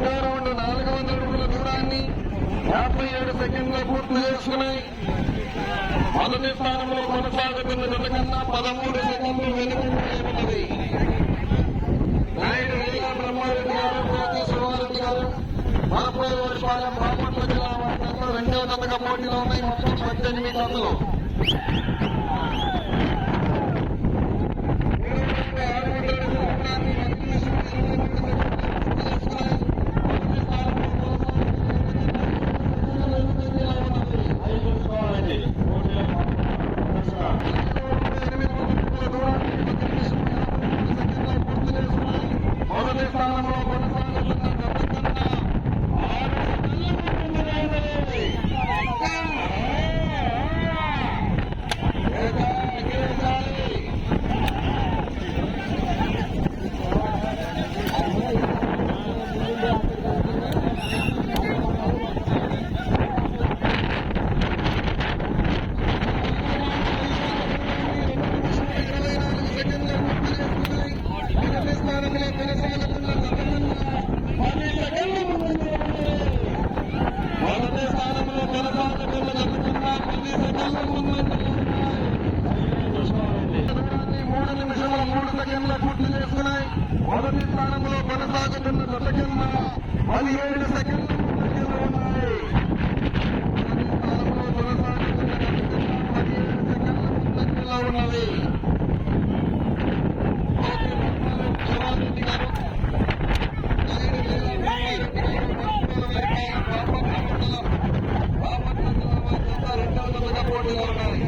రెండో రౌండ్ 400 అడుగుల దూరాన్ని 57 సెకండ్లు పూర్తి చేసుకున్నాయి. మొదటి స్థానంలో కొనసాగుతున్న జత కన్నా 13 సెకండ్లు వెనుకబడి నాయుడు లీలా బ్రహ్మారెడ్డి గారు, జ్యోతి శివారెడ్డి గారు, మరపై వర్షాలం బాపట్ల జిల్లా వాటిలో రెండవ జతగా పోటీలో ఉన్నాయి. మొత్తం 18 జతలు. మొదటి స్థానంలో కొనసాగుతున్న మొదటి స్థానంలో కొనసాగుతున్న జత కింద 17 సెకండ్లు ఉన్నాయి. మొదటి స్థానంలో కొనసాగుతున్న జత కింద 17 సెకండ్లు ఉన్నది. శివారెడ్డి గారు, బాపట్ల జిల్లా రెండవ జతగా పోటీలో ఉన్నాయి.